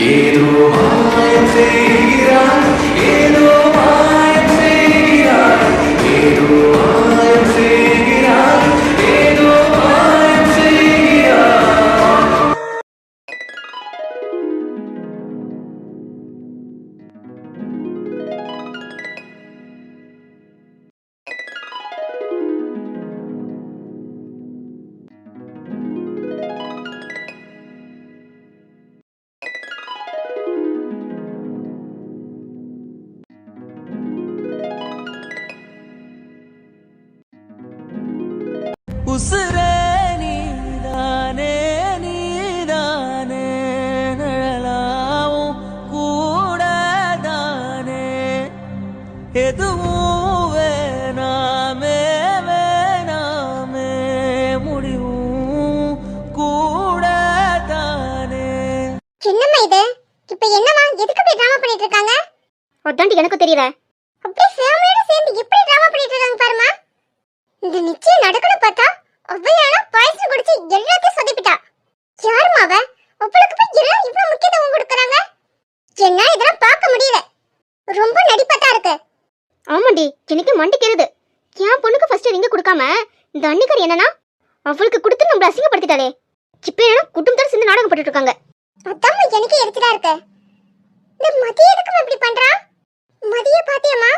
ஏதோ மாயம் செய்கிறாய், ஏதோ மாயம் செய்கிறாய், ஏதோ மாயம் செய்கிறாய், ஏதோ மாயம் செய்கிறாய். உசுரே நீதானே நீதானே நிழலாவும் கூடதானே எதுவும் வேணாமே வேணாமே முடிவும் கூடதானே. என்னம்மா இது? இப்ப என்னம்மா எதுக்கு இப்படி டிராமா பண்ணிட்டு இருக்காங்க? அதாண்டி எனக்கு தெரியல. அப்படியே ஃபேமிலியோட சேர்ந்து எப்படி டிராமா பண்ணிட்டு இருக்காங்க பாருமா. இந்த நிச்சயம் நடக்கணும் பார்த்தா அவ்வையானா பாய்சன் குடிச்சு எல்லாத்தையும் சொதப்பிட்டா. யாருமா அவ? அவளுக்கு போய் எல்லாம் இவ்வளவு முக்கியத்துவம் கொடுக்கறாங்க. என்னால இதெல்லாம் பார்க்க முடியல. ரொம்ப நடிப்பா இருக்கு. ஆமாண்டி, எனக்கு மண்டிக்கிறது. என் பொண்ணுக்கு ஃபர்ஸ்ட் ரிங் கொடுக்காம இந்த அன்னிக்கர் என்னன்னா அவளுக்கு கொடுத்து நம்மள அசிங்கப்படுத்திட்டாளே. இப்ப என்ன குடும்பத்தோட சேர்ந்து நாடகம் போட்டுட்டு இருக்காங்க. அதாம்மா எனக்கு எரிச்சலா இருக்கு. இந்த மதிய எதுக்கு இப்படி பண்றா? மதிய பாத்தியம்மா?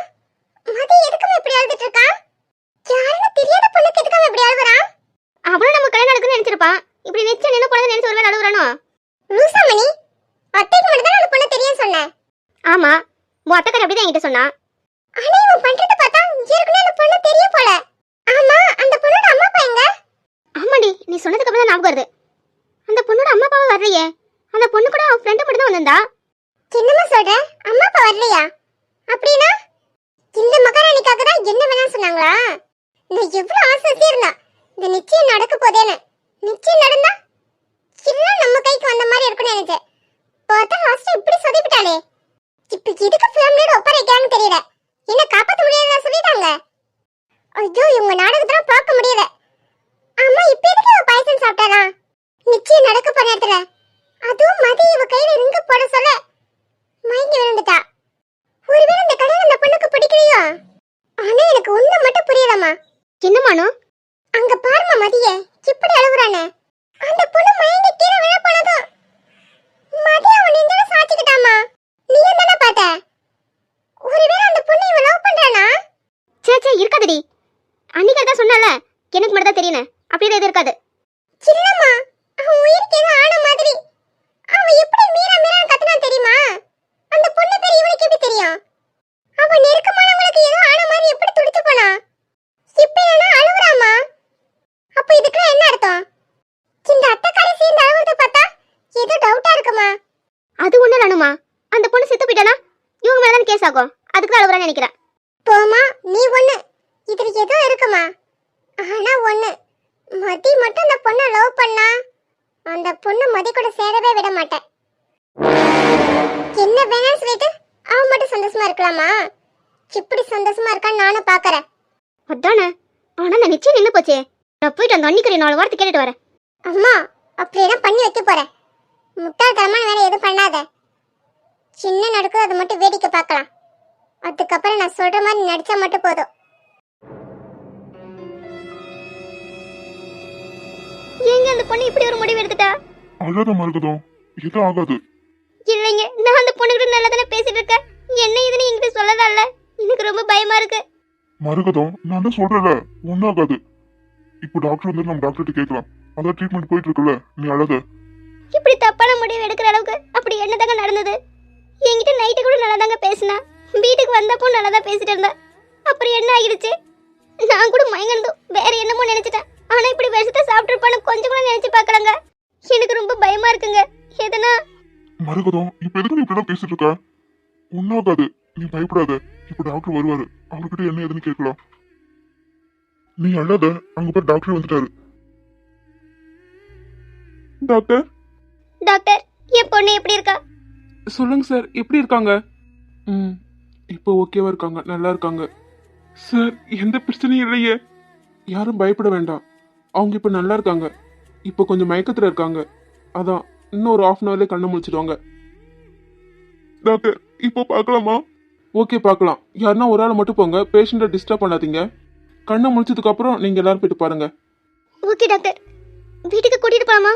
மதிய எதுக்கு இப்படி அழுதுட்டு இருக்கா? யாருன்னு தெரியாத பொண்ணுக்கு எதுக்கு இப்படி அழுகுறா? அவளும் நம்ம கல்யாணம் நடக்குன்னு நினைச்சிருப்பான். இப்படி நிச்சயம் என்ன பொண்ணு நினைச்சு ஒருவேளை அழுகுறானோ? லூசாமணி, அத்தைக்கு மட்டும் தான் அந்த பொண்ணு தெரியும் சொன்னேன். ஆமா, உன் அத்தைக்கார அப்படிதான் என்கிட்ட சொன்னா. ஆனா இவன் பண்றத பார்த்தா ஏற்கனவே அந்த பொண்ணு தெரியும் போல. ஆமா, அந்த பொண்ணோட அம்மா அப்பா எங்க? ஆமாடி, நீ சொன்னதுக்கு அப்புறம் தான் ஞாபகம் வருது. அந்த பொண்ணோட அம்மா அப்பாவை வரலையே. அந்த பொண்ணு கூட அவன் ஃப்ரெண்ட் மட்டும் தான் வந்திருந்தா. என்னம்மா சொல்ற? அம்மா அப்பா வரலையா? அப்படினா இந்த மகாராணிக்காக தான் என்ன வேணாம் சொன்னாங்களா? நான் எவ்வளவு ஆசையா இருந்தா இந்த நிச்சயம் நடக்க போதேன்னு. நிச்சயம் நடந்தா எல்லாம் நம்ம கைக்கு வந்த மாதிரி இருக்கும்னு நினைச்சேன். பார்த்தா லாஸ்ட் இப்படி சொதப்பிட்டாளே. இப்ப எதுக்கு ஃபேமிலியோட ஒப்படைக்கிறான்னு தெரியல. என்ன காப்பாற்ற முடியாதுன்னு சொல்லிட்டாங்க. ஐயோ, இவங்க நாடகத்தை பார்க்க முடியல. அம்மா இப்ப எதுக்கு அவ பாயசம் சாப்பிட்டாரா? நிச்சயம் நடக்க போற நேரத்துல அதுவும் மதி இவ கையில ரிங்க போட சொல்ல மயங்கி விழுந்துட்டா. ஒருவேளை இந்த கல்யாணம் அந்த பொண்ணுக்கு பிடிக்கலையோ? ஆனா எனக்கு ஒண்ணு மட்டும் புரியலம்மா. என்னமானோ? அங்க பாருமா மதிய இப்படி அழுகுறானே. அந்த பொண்ணு மயங்கி கீழே விழ போனதும் மதிய அவன் நின்று சாச்சிக்கிட்டாமா. நீ என்ன பார்த்த? ஒருவேளை அந்த பொண்ணு இவ லவ் பண்றானா? சே இருக்காதடி. அன்னிக்கு தான் சொன்னால எனக்கு மட்டும் தான் தெரியணும். அப்படி எதுவும் இருக்காது. இல்லம்மா, அவன் உயிருக்கு ஏதோ ஆன மாதிரி. அவன் எப்படி மீரா மீரான்னு கத்துனா தெரியுமா? அந்த பொண்ணு பேர் இவனுக்கு எப்படி தெரியும்? அவன் நெருக்கமானவங்களுக்கு ஏதோ ஆன மாதிரி எப்படி துடிச்சு போனா? இப்ப என்ன அழுகுறாமா? அப்ப இதுக்குலாம் என்ன அர்த்தம்? இந்த அத்தைக்காரி சேர்ந்து அழுகுறத பார்த்தா ஏதோ டவுட்டா இருக்குமா? அது ஒண்ணு இல்லனுமா. அந்த பொண்ணு செத்து போயிட்டானா இவங்க மேல தான் கேஸ் ஆகும். அதுக்கு தான் அழுகுறான்னு நினைக்கிறேன். போமா, நீ ஒண்ணு இதுல ஏதோ இருக்குமா. ஆனா ஒண்ணு, மதி மட்டும் அந்த பொண்ணை லவ் பண்ணா அந்த பொண்ணு மதி கூட சேரவே விட மாட்டேன். என்ன வேணாம்னு சொல்லிட்டு அவன் மட்டும் சந்தோஷமா இருக்கலாமா? இப்படி சந்தோஷமா இருக்கான்னு நானும் பாக்குறேன். அதானே. ஆனா நான் நிச்சயம் நின்னு போச்சே. நான் போயிட்டு அந்த அன்னிக்கரை 4 வாரத்தை கேட்டுட்டு வரேன். அம்மா, அப்படியெல்லாம் பண்ணி வைக்க போறேன். முட்டாள்தனமான வேலை எதுவும் பண்ணாத. சின்ன நடக்குது அதை மட்டும் வேடிக்கை பார்க்கலாம். அதுக்கப்புறம் நான் சொல்ற மாதிரி நடிச்சா மட்டும் போதும். ஏங்க அந்த பொண்ணு இப்படி ஒரு முடிவு எடுத்துட்டா? அழாத மருகதம், இது ஆகாது. இல்லைங்க, நான் அந்த பொண்ணுகிட்ட நல்லா தானே பேசிட்டு இருக்கேன். என்ன இதுன்னு என்கிட்ட சொல்லலாம்ல. எனக்கு ரொம்ப பயமா இருக்கு. மருகதம், நான் தான் சொல்றேன்ல, ஒன்னும் ஆகாது. இப்போ டாக்டர் வந்து நம்ம டாக்டர்கிட்ட கேட்கலாம். அதான் ட்ரீட்மெண்ட் போயிட்டு இருக்குல்ல, நீ அழாத. இப்படி தப்பான முடிவு எடுக்கிற அளவுக்கு அப்படி என்னதாங்க நடந்தது? என்கிட்ட நைட்டு கூட நல்லா தாங்க பேசினா. வீட்டுக்கு வந்தப்போ நல்லா தான் பேசிட்டு இருந்தா. அப்புறம் என்ன ஆகிடுச்சு? நான் கூட மயங்கணும் வேற என்னமோ நினைச்சிட்டேன். ஆனா இப்படி விஷத்தை சாப்பிட்டுருப்பான்னு கொஞ்சம் கூட நினைச்சு பார்க்கலங்க. எனக்கு ரொம்ப பயமா இருக்குங்க. எதனா மருகதம், இப்ப எதுக்கு நீ இப்படிலாம் பேசிட்டு இருக்க? ஒன்னும் ஆகாது, நீ பயப்படாத. இப்போ டாக்டர் வருவாரு, அவர்கிட்ட என்ன ஏதுன்னு கேட்கலாம். நீ அழாத, அங்க போய் டாக்டர் வந்துட்டாரு. டாக்டர் டாக்டர், என் பொண்ணு எப்படி இருக்கா? சொல்லுங்க சார், எப்படி இருக்காங்க? இப்போ ஓகேவா இருக்காங்க, நல்லா இருக்காங்க சார். எந்த பிரச்சனையும் இல்லையே, யாரும் பயப்பட வேண்டாம். அவங்க இப்போ நல்லா இருக்காங்க. இப்போ கொஞ்சம் மயக்கத்தில் இருக்காங்க. அதான் இன்னும் ஒரு 1/2 hourல கண்ணை முழிச்சிடுவாங்க. டாக்டர் இப்போ பார்க்கலாமா? ஓகே, பார்க்கலாம். யாருன்னா ஒரு ஆள் மட்டும் போங்க, பேஷண்ட்டை டிஸ்டர்ப் பண்ணாதீங்க. கண்ணை முடிச்சதுக்கு அப்புறம் நீங்க எல்லாரும் போயிட்டு பாருங்க. ஓகே டாக்டர், வீட்டுக்கு கூட்டிட்டு போலாமா?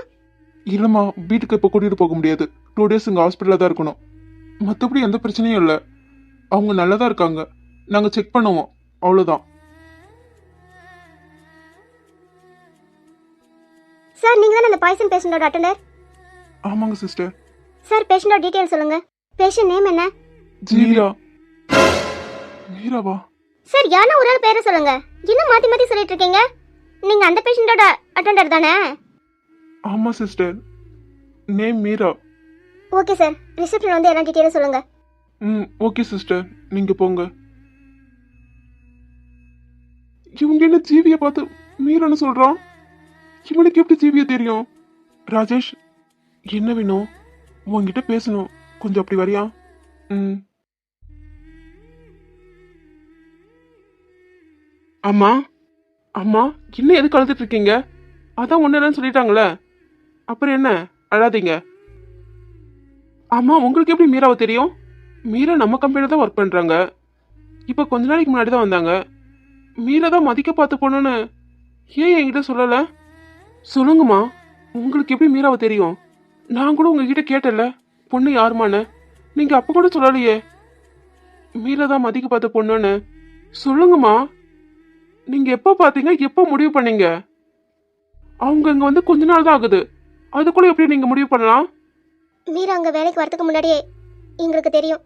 இல்லம்மா, வீட்டுக்கு இப்போ கூட்டிட்டு போக முடியாது. 2 days இங்கே ஹாஸ்பிட்டலில் தான் இருக்கணும். மற்றபடி எந்த பிரச்சனையும் இல்லை. அவங்க நல்லா தான் இருக்காங்க. நாங்கள் செக் பண்ணுவோம், அவ்வளோதான். சார், நீங்க தானே அந்த பாய்சன் பேஷண்டோட அட்டெண்டர்? ஆமாங்க சிஸ்டர். சார், பேஷண்டோட டீடைல் சொல்லுங்க. பேஷண்ட் நேம் என்ன? ஜீவியா. மீராவா? சார், யாருன்னா ஒரு ஆள் பேரை சொல்லுங்க. என்ன மாத்தி மாத்தி சொல்லிட்டு இருக்கீங்க? நீங்க அந்த பேஷண்டோட அட்டெண்டர் தானே? ஆமாம் sister, name Meera. Okay sir, reception வந்து எல்லா டீடைலும் சொல்லுங்க. ஓகே சிஸ்டர், நீங்கள் போங்க. இவங்க என்ன ஜீவியை பார்த்து மீரான்னு சொல்கிறான்? இவனுக்கு எப்படி ஜீவியை தெரியும்? ராஜேஷ், என்ன வேணும்? உங்ககிட்ட பேசணும், கொஞ்சம் அப்படி வரியா? அம்மா, அம்மா, என்ன எதுக்கு அழுதுட்டு இருக்கீங்க? அதான் ஒன்றும் சொல்லிட்டாங்களே, அப்புறம் என்ன? அழாதீங்க. அம்மா, உங்களுக்கு எப்படி மீராவை தெரியும்? மீரா நம்ம கம்பெனியில் தான் ஒர்க் பண்ணுறாங்க. இப்போ கொஞ்ச நாளைக்கு முன்னாடி தான் வந்தாங்க. மீரா தான் மதிக்க பார்த்து போனோன்னு ஏன் என்கிட்ட சொல்லலை? சொல்லுங்கம்மா, உங்களுக்கு எப்படி மீராவை தெரியும்? நான் கூட உங்ககிட்ட கேட்டல பொண்ணு யாருமான்னு. நீங்கள் அப்போ கூட சொல்லலையே மீரா தான் மதிக்க பார்த்து பொண்ணுன்னு. சொல்லுங்கம்மா, நீங்கள் எப்போ பார்த்தீங்க? எப்போ முடிவு பண்ணீங்க? அவங்க இங்கே வந்து கொஞ்ச நாள் தான் ஆகுது, அதுக்குள்ளே எப்படி நீங்கள் முடிவு பண்ணலாம்? மீரா அங்க வேலைக்கு வரதுக்கு முன்னாடியே எங்களுக்கு தெரியும்.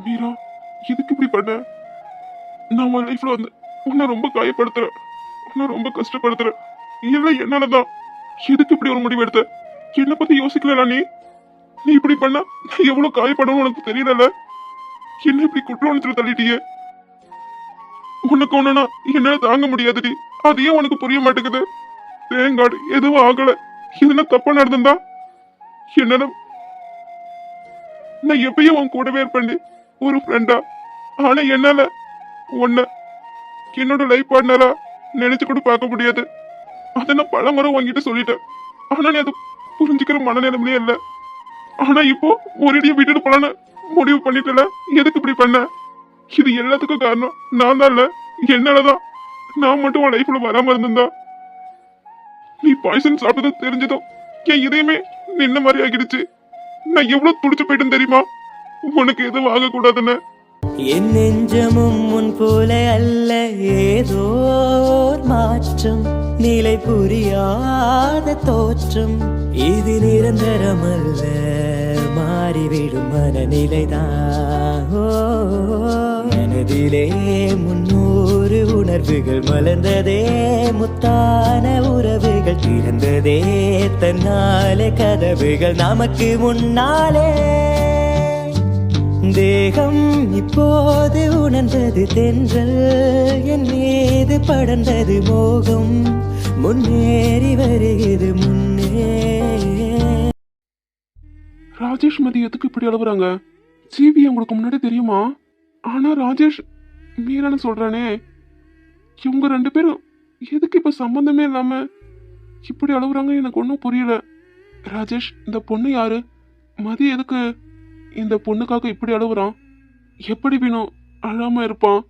மீரா, எதுக்கு இப்படி பண்ண? நான் உன் லைஃப்ல வந்து உன்னை ரொம்ப காயப்படுத்துறேன், உன்னை ரொம்ப கஷ்டப்படுத்துறேன். எல்லாம் என்னாலதான். எதுக்கு இப்படி ஒரு முடிவு எடுத்த? என்னை பத்தி யோசிக்கல நீ? நீ இப்படி பண்ணா நான் எவ்வளவு காயப்படணும் உனக்கு தெரியல. என்ன இப்படி குற்றவாளத்துல தள்ளிட்டியே? உனக்கு ஒண்ணுனா என்னால தாங்க முடியாதுடி. அதையே உனக்கு புரிய மாட்டேங்குது. தேங்காடு எதுவும் ஆகல. எதுனா தப்பா நடந்திருந்தா என்னால நான் எப்பயும் உன் கூடவே இருப்பேன், ஒரு ஃப்ரெண்டா. ஆனா என்னால உன்னை என்னோட லைஃப் பார்ட்னரா நினைச்சு கூட பார்க்க முடியாது. அதை நான் பல முறை உங்ககிட்ட சொல்லிட்டேன். ஆனா நீ அதை புரிஞ்சுக்கிற மனநிலைமையே இல்லை. ஆனா இப்போ ஒரேடியா விட்டுட்டு போலான்னு முடிவு பண்ணிட்டல. எதுக்கு இப்படி பண்ண? இது எல்லாத்துக்கும் காரணம் நான் தான். இல்ல என்னாலதான். நான் மட்டும் உன் லைஃப்ல வராம இருந்திருந்தா, நீ பாய்சன் சாப்பிட்டது தெரிஞ்சதும் என் இதயமே நின்ன மாதிரி ஆகிடுச்சு. நான் எவ்வளவு துடிச்சு போயிட்டேன் தெரியுமா, உனக்கு எதுவும் ஆகக்கூடாதுன்னு. என் நெஞ்சமும் முன் போல அல்ல, ஏதோ மாற்றம், நிலை புரியாத தோற்றம். இது நிரந்தரமல்ல, மாறிவிடும் மனநிலைதான். மனதிலே 300 உணர்வுகள் மலர்ந்ததே, முத்தான உறவுகள் திறந்ததே, தன்னாலே கதவுகள் நமக்கு முன்னாலே. தேகம் இப்போது உணர்ந்தது தென்றல், என் மீது படர்ந்தது மோகம், முன்னேறி வருகிறது முன்னே. ராஜேஷ் மதியத்துக்கு இப்படி அழுகுறாங்க. ஜிவி உங்களுக்கு முன்னாடி தெரியுமா? ஆனா ராஜேஷ் மீரான்னு சொல்றானே. இவங்க 2 பேரும் எதுக்கு இப்ப சம்பந்தமே இல்லாம இப்படி அழுகுறாங்க? எனக்கு ஒன்றும் புரியல. ராஜேஷ், இந்த பொண்ணு யாரு? மதி எதுக்கு இந்த பொண்ணுக்காக இப்படி அழுகுறான்? எப்படி வேணும் அழாம இருப்பான்?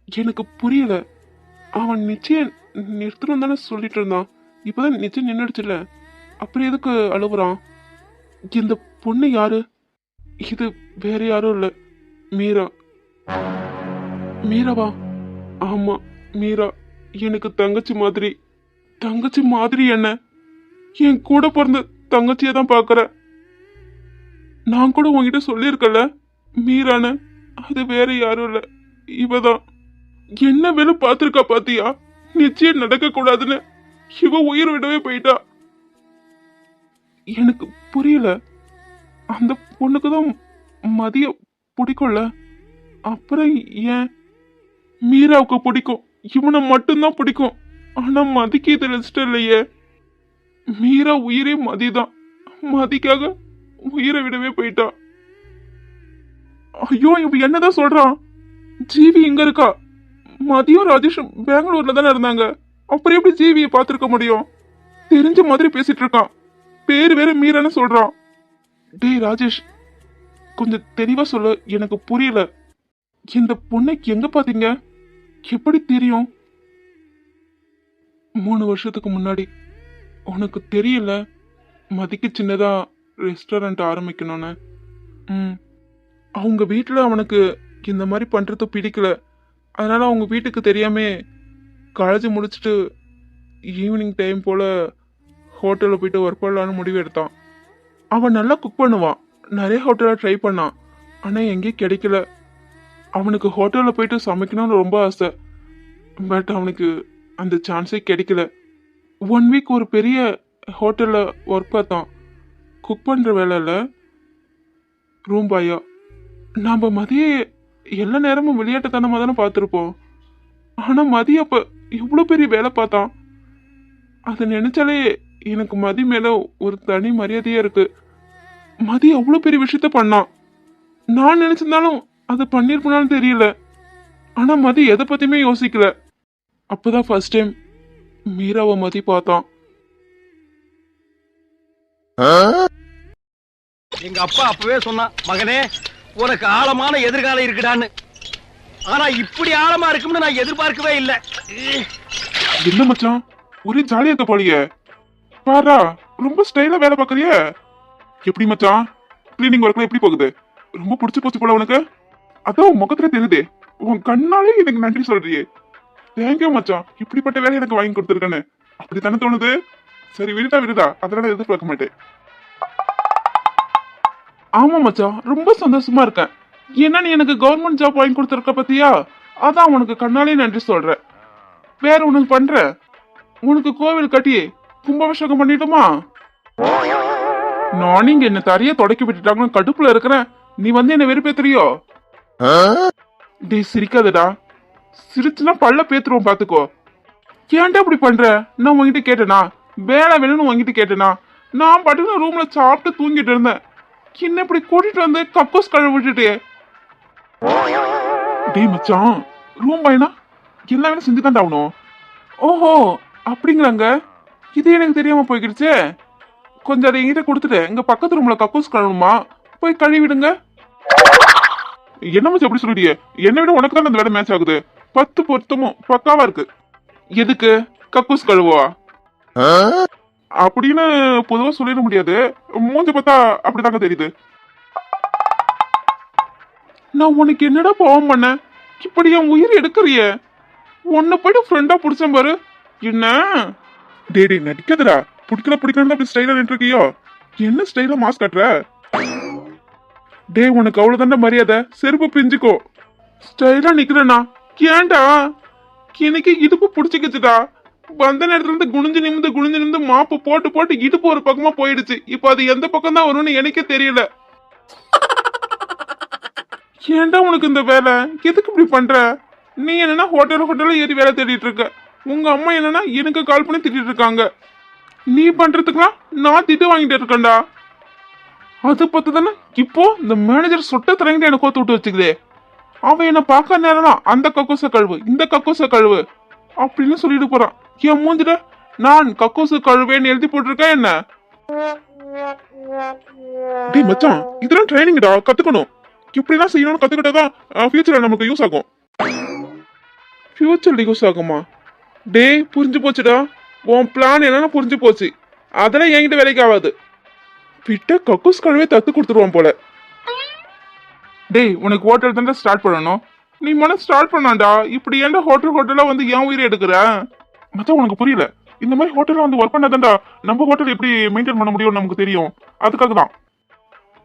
எனக்கு புரியல. அவன் நிச்சயம் நிறுத்தணும் தானே சொல்லிட்டு இருந்தான். இப்பதான் நிச்சயம் நின்றுடுச்சுல, அப்புறம் எதுக்கு அழுகுறான்? இந்த பொண்ணு யாரு? இது வேற யாரும் இல்ல, மீரா. மீராவா? ஆமா, மீரா. எனக்கு தங்கச்சி மாதிரி. தங்கச்சி மாதிரி என்ன? என் கூட பிறந்த தங்கச்சியை தான் பாக்குற. நான் கூட உங்ககிட்ட சொல்லியிருக்கல மீரான்னு. அது வேற யாரும் இல்ல, இவதான். என்ன வேலை பார்த்திருக்கா பாத்தியா? நிச்சயம் நடக்க கூடாதுன்னு இவ உயிர் விடவே போயிட்டா. எனக்கு புரியல. அந்த பொண்ணுக்குதான் மதிய பிடிக்கும்ல, அப்புறம் ஏன் மீராவுக்கு பிடிக்கும்? இவனை மட்டும்தான் பிடிக்கும். ஆனா மதிக்கு இது இஷ்டம் இல்லையே. மீரா உயிரே மதிதான். மதிக்காக உயிரை விடவே போயிட்டா. ஐயோ, இப்ப என்னதான் சொல்றான்? ஜீவி இங்க இருக்கா. மதியம் ராஜேஷ் பெங்களூர்ல தானே இருந்தாங்க. அப்புறம் எப்படி ஜீவியை பார்த்திருக்க முடியும்? தெரிஞ்ச மாதிரி பேசிட்டு இருக்கான். பேரு வேற மீரான்னு சொல்றான். டேய் ராஜேஷ், கொஞ்சம் தெளிவா சொல்லு, எனக்கு புரியல. இந்த பொண்ணை எங்க பாத்தீங்க? எப்படி தெரியும்? 3 வருஷத்துக்கு முன்னாடி. உனக்கு தெரியல மதிக்கு சின்னதா ரெஸ்டாரண்ட் ஆரம்பிக்கணும்னு. அவங்க வீட்டில் அவனுக்கு இந்த மாதிரி பண்றது பிடிக்கல. அதனால அவங்க வீட்டுக்கு தெரியாம காலேஜ் முடிச்சுட்டு ஈவினிங் டைம் போல ஹோட்டலில் போயிட்டு ஒர்க் பண்ணலான்னு முடிவு எடுத்தான். அவன் நல்லா குக் பண்ணுவான். நிறைய ஹோட்டலில் ட்ரை பண்ணான். ஆனால் எங்கேயும் கிடைக்கல. அவனுக்கு ஹோட்டலில் போயிட்டு சமைக்கணும்னு ரொம்ப ஆசை. பட் அவனுக்கு அந்த சான்ஸே கிடைக்கல. 1 வீக் ஒரு பெரிய ஹோட்டலில் ஒர்க் பார்த்தான். குக் பண்ணுற வேலையில் ரூம் பாயா. நாம் மதிய எல்லா நேரமும் விளையாட்டுத்தனமாக தானே பார்த்துருப்போம். ஆனால் மதிய அப்போ இவ்வளோ பெரிய வேலை பார்த்தான். அதை நினைச்சாலே எனக்கு மதி மேலே ஒரு தனி மரியாதையாக இருக்கு. மதி அவ்வளோ பெரிய விஷயத்த பண்ணான். நான் நினைச்சிருந்தாலும் அதை பண்ணிருப்பனாலும் தெரியல. ஆனா மதி எதை பத்தியுமே யோசிக்கல. அப்பதான் ஃபர்ஸ்ட் டைம் மீராவை மதி பார்த்தான். எங்க அப்பா அப்பவே சொன்னான், மகனே உனக்கு ஆழமான எதிர்காலம் இருக்குடான்னு. ஆனா இப்படி ஆழமா இருக்கும்னு நான் எதிர்பார்க்கவே இல்லை. என்ன மச்சான், ஒரே ஜாலியா இருக்க போலியே. பாரா, ரொம்ப ஸ்டைலா வேலை பார்க்கறிய. எப்படி மச்சான், கிளீனிங் ஒர்க்ல எப்படி போகுது? ரொம்ப பிடிச்சு போச்சு போல உனக்கு. அதான் உன் முகத்துல தெரியுதே, உன் கண்ணாலே எனக்கு நன்றி சொல்றியே. தேங்க்யூ மச்சான், இப்படிப்பட்ட வேலை எனக்கு வாங்கி கொடுத்துருக்கேன்னு. அப்படி தானே தோணுது. சரி விடுதா, அதனால எதிர்பார்க்க மாட்டேன். ஆமா மச்சான், ரொம்ப சந்தோஷமா இருக்கேன். ஏன்னா நீ எனக்கு கவர்மெண்ட் ஜாப் வாங்கி கொடுத்துருக்க பத்தியா, அதான் உனக்கு கண்ணாலே நன்றி சொல்றேன். வேற உனக்கு பண்ற, உனக்கு கோவில் கட்டி கும்பாபிஷேகம் பண்ணிட்டோமா? நானும் இங்க என்ன தரைய தொடக்கி விட்டுட்டாங்கன்னு கடுப்புல இருக்கிறேன். நீ வந்து என்ன வெறுப்பேத்துறியோ? டேய் சிரிக்காதடா, சிரிச்சுனா பல்ல பேத்துருவோம் பாத்துக்கோ. ஏன்டா இப்படி பண்ற? நான் உங்ககிட்ட கேட்டேனா? வேலை வேணும்னு உங்ககிட்ட கேட்டேனா? நான் பாட்டுக்கு ரூம்ல சாப்பிட்டு தூங்கிட்டு இருந்தேன். என்ன இப்படி கூட்டிட்டு வந்து கக்கூஸ் கழுவி விட்டுட்டு. டேய் மச்சான், ரூம் பாய்னா எல்லா வேலையும் செஞ்சுதான் ஆகணும். ஓஹோ அப்படிங்கிறாங்க. இது எனக்கு தெரியாம போய்கிடுச்சே. கொஞ்சம் அதை என்கிட்ட கொடுத்துட்டு எங்க பக்கத்து ரூம்ல கக்கூஸ் கழுவணுமா, போய் கழுவிடுங்க. என்ன மச்சான் எப்படி சொல்லிட்டியே? என்னை விட உனக்கு தான் அந்த வேலை மேட்ச் ஆகுது. 10 பொருத்தமும் பக்காவா இருக்கு. எதுக்கு கக்கூஸ் கழுவா அப்படின்னு பொதுவா சொல்லிட முடியாது. மூஞ்சி பார்த்தா அப்படிதாங்க தெரியுது. நான் உனக்கு என்னடா பாவம் பண்ண? இப்படி என் உயிர் எடுக்கிறிய? உன்னை போயிட்டு ஃப்ரெண்டா பிடிச்சேன் பாரு. என்ன டேடி நடிக்காதடா. பிடிக்கலன்னு அப்படி ஸ்டைலா நின்றுருக்கியோ? என்ன ஸ்டைலா மாஸ்க் கட்டுற? டே உனக்கு அவ்வளவுதான்டா மரியாதை. செருப்பு பிஞ்சுக்கோ. ஸ்டைலா நிக்கிறேனா? ஏன்டா எனக்கு இடுப்பு பிடிச்சிக்கிச்சுடா. வந்த நேரத்துல இருந்து குனிஞ்சு நிமிந்து மாப்பு போட்டு இடுப்பு ஒரு பக்கமா போயிடுச்சு. இப்ப அது எந்த பக்கம் தான் வரும்னு எனக்கே தெரியல. ஏன்டா உனக்கு இந்த வேலை? எதுக்கு இப்படி பண்ற? நீ என்னன்னா ஹோட்டல்ல ஏறி வேலை தேடிட்டு இருக்க. உங்க அம்மா என்னன்னா எனக்கு கால் பண்ணி திட்டிட்டு இருக்காங்க. நீ பண்றதுக்குலாம் நான் திட்டு வாங்கிட்டு இருக்கேன்டா. அது பத்து தானே இப்போ இந்த மேனேஜர் சொட்ட திறங்கிட்டு எனக்கு கோத்து விட்டு வச்சுக்குதே. அவன் என்ன பார்க்க நேரம் அந்த கக்கூச கழுவு, இந்த கக்கூச கழுவு அப்படின்னு சொல்லிட்டு போறான். என் மூஞ்சிட நான் கக்கூசு கழுவேன்னு எழுதி போட்டிருக்கேன் என்ன? டேய் மச்சான், இதெல்லாம் ட்ரைனிங்டா, கத்துக்கணும். இப்படிலாம் செய்யணும்னு கத்துக்கிட்டதான் ஃபியூச்சர்ல நமக்கு யூஸ் ஆகும். ஃபியூச்சர்ல யூஸ் ஆகுமா? டேய் புரிஞ்சு போச்சுடா. உன் பிளான் என்னன்னு புரிஞ்சு போச்சு. அதெல்லாம் என்கிட்ட வேலைக்கு ஆகாது. விட்ட கக்கூஸ் கழுவே தத்து கொடுத்துருவான் போல. டேய் உனக்கு ஹோட்டல் தானே ஸ்டார்ட் பண்ணணும். நீ மன ஸ்டார்ட் பண்ணாண்டா. இப்படி ஏன்டா ஹோட்டலா வந்து ஏன் உயிரை எடுக்கிற? மச்சான் உனக்கு புரியல. இந்த மாதிரி ஹோட்டல்ல வந்து ஒர்க் பண்ணாதான்டா நம்ம ஹோட்டல் எப்படி மெயின்டைன் பண்ண முடியும் நமக்கு தெரியும். அதுக்காக தான்.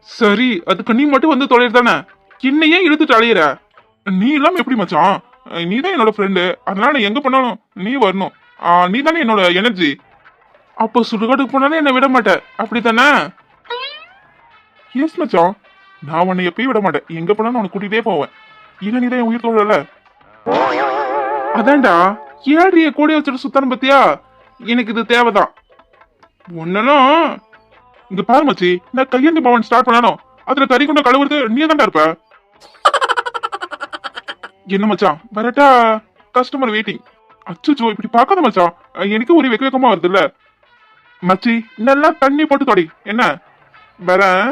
சரி அதுக்கு நீ மட்டும் வந்து தொலைற தானே, என்னையே இழுத்துட்டு அலையிற. நீ இல்லாம எப்படி மச்சான்? நீ தான் என்னோட ஃப்ரெண்டு. அதனால எங்க பண்ணாலும் நீ வரணும். நீ தானே என்னோட எனர்ஜி. அப்போ சுடுகாட்டுக்கு போனாலே என்ன விட மாட்டேன், அப்படித்தானே? எஸ் மச்சான், நான் உன்னை எப்பயும் விட மாட்டேன். எங்க போனாலும் உனக்கு கூட்டிகிட்டே போவேன். இல்ல நீ தான் என் உயிர் தோழல. அதான்டா ஏழிய கூட வச்சுட்டு சுத்தரம் பத்தியா. எனக்கு இது தேவைதான். ஒன்னும் இங்க பாரு மச்சி, நான் கையேந்தி பவன் ஸ்டார்ட் பண்ணாலும் அதுல கறி கொண்ட கழுவுறது நீ தான்டா இருப்ப. என்ன மச்சான் வரட்டா? Customer waiting. அச்சோ இப்படி பார்க்காத மச்சான். எனக்கு ஒரே வெக்கமா வருதுல்ல. மச்சி நல்லா தண்ணி போட்டு தொடி. என்ன வரேன்.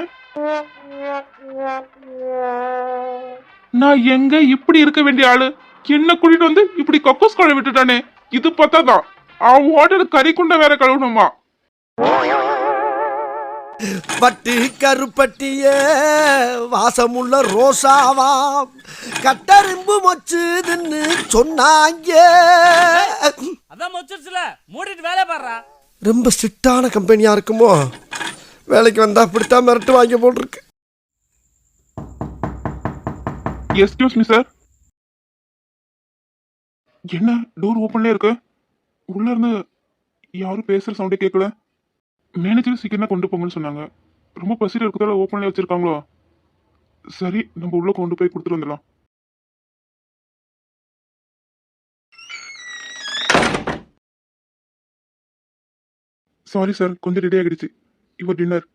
நான் எங்க இப்படி இருக்க வேண்டிய ஆளு என்ன கூட்டிட்டு வந்து இப்படி கக்கூஸ் கழுவி விட்டுட்டானே. இது பார்த்தாதான் அவன் ஹோட்டல் கறி குண்டை வேற கழுவணுமா. பட்டு கருப்பட்டிய வாசமுள்ள ரோசாவா கட்டரும்பு மொச்சுதுன்னு சொன்னாங்க. அதான் மொச்சிருச்சுல, மூடிட்டு வேலைய பாடுறா. ரொம்ப ஸ்ட்ரிக்டான கம்பெனியா இருக்குமோ? வேலைக்கு வந்தா அப்படித்தான் மிரட்டு வாங்கி போட்டிருக்கு. Excuse me sir. என்ன டோர் ஓப்பன்ல இருக்கு? உள்ள இருந்து யாரும் பேசுற சவுண்டே கேட்கல. மேனேஜர் சீக்கிரம் கொண்டு போங்கன்னு சொன்னாங்க. ரொம்ப பசியில் இருக்கிறதால ஓப்பன்ல வச்சிருக்காங்களோ? சரி, நம்ம உள்ள கொண்டு போய் கொடுத்துட்டு வந்துடலாம். சாரி சார், கொஞ்சம் ரெடி ஆகிடுச்சு. Your dinner.